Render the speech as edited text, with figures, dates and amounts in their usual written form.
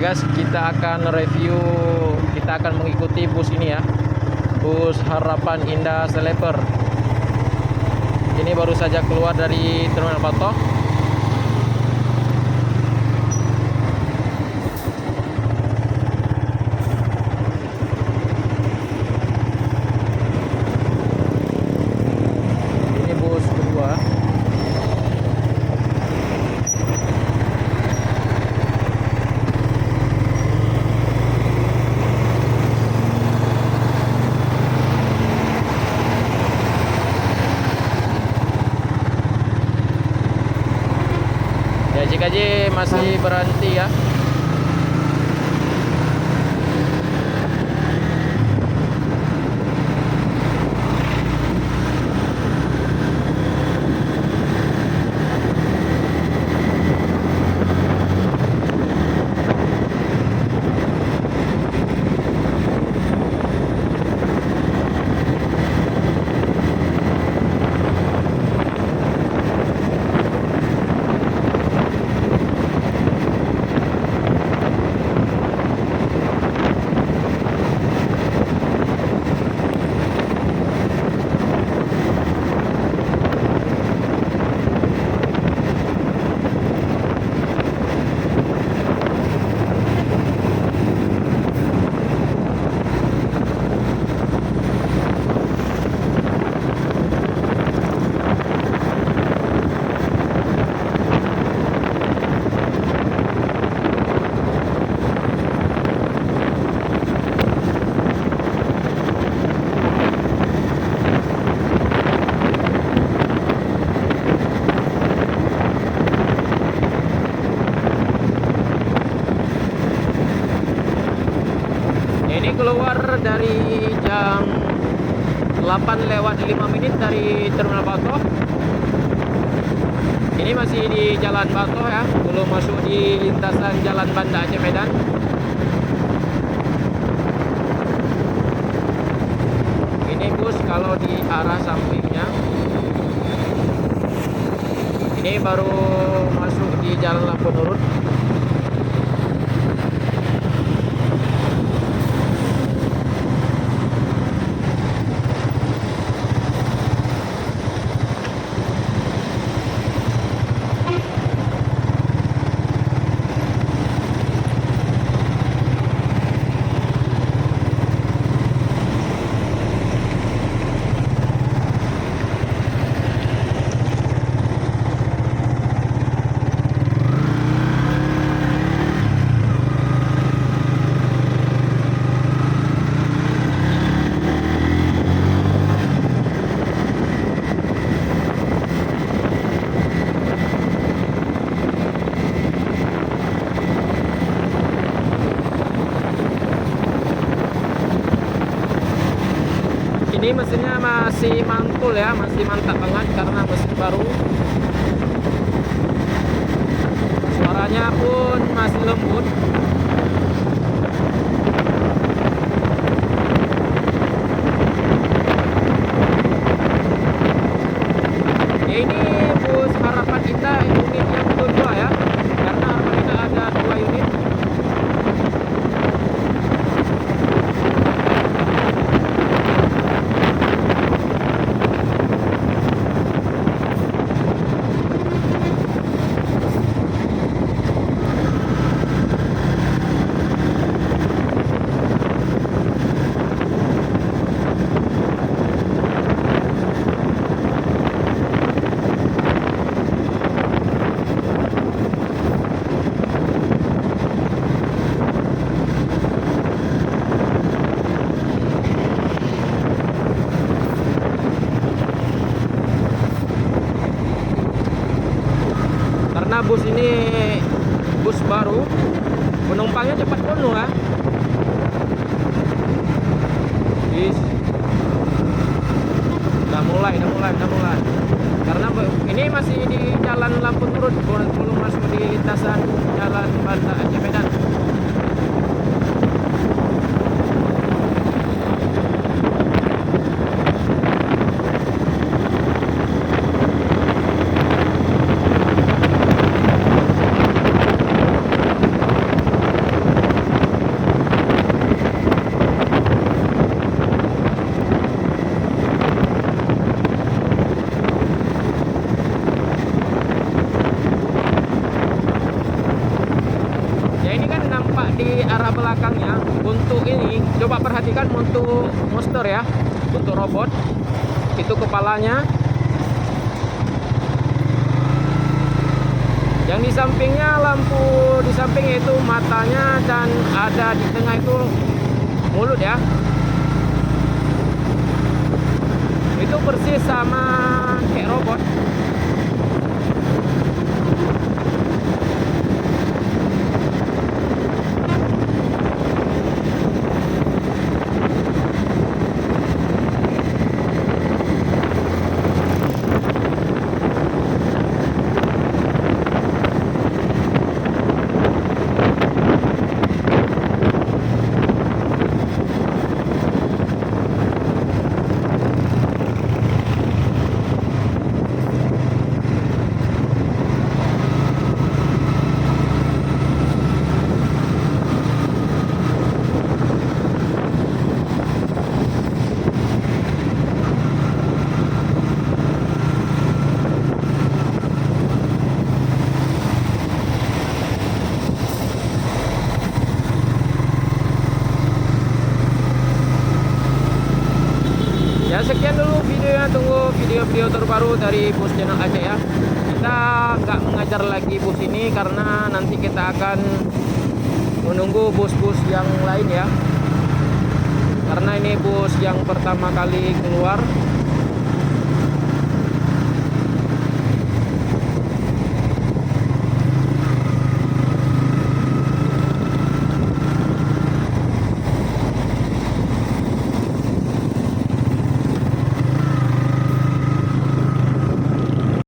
guys, kita akan review, kita akan mengikuti bus ini ya, bus Harapan Indah Sleeper. Ini baru saja keluar dari Terminal Batoh. Ini bus kedua. Ya, JKJ masih berhenti ya. Ini keluar dari jam 8:05 dari Terminal Batoh. Ini masih di Jalan Batoh ya, belum masuk di lintasan Jalan Banda Aceh Medan. Ini bus kalau di arah sampingnya, ini baru masuk di Jalan Lampu Nurut. Ini mesinnya masih mantul ya, masih mantap banget karena mesin baru. Suaranya pun masih lembut. Ya, ini bus Harapan Indah unit yang kedua ya, karena Harapan Indah ada 2 unit. Karena bus ini bus baru, penumpangnya cepat penuh ya. Udah mulai. Karena ini masih di Jalan Lampu Nurut, belum masuk di lintasan Jalan Banda Aceh Medan. motor ya untuk robot. Itu kepalanya. Yang di sampingnya lampu di samping itu matanya, dan ada di tengah itu mulut ya. Itu persis sama kayak robot. Ya, sekian dulu videonya. Tunggu video-video terbaru dari bus channel Aceh ya. Kita nggak mengajar lagi bus ini karena nanti kita akan menunggu bus-bus yang lain ya. Karena ini bus yang pertama kali keluar.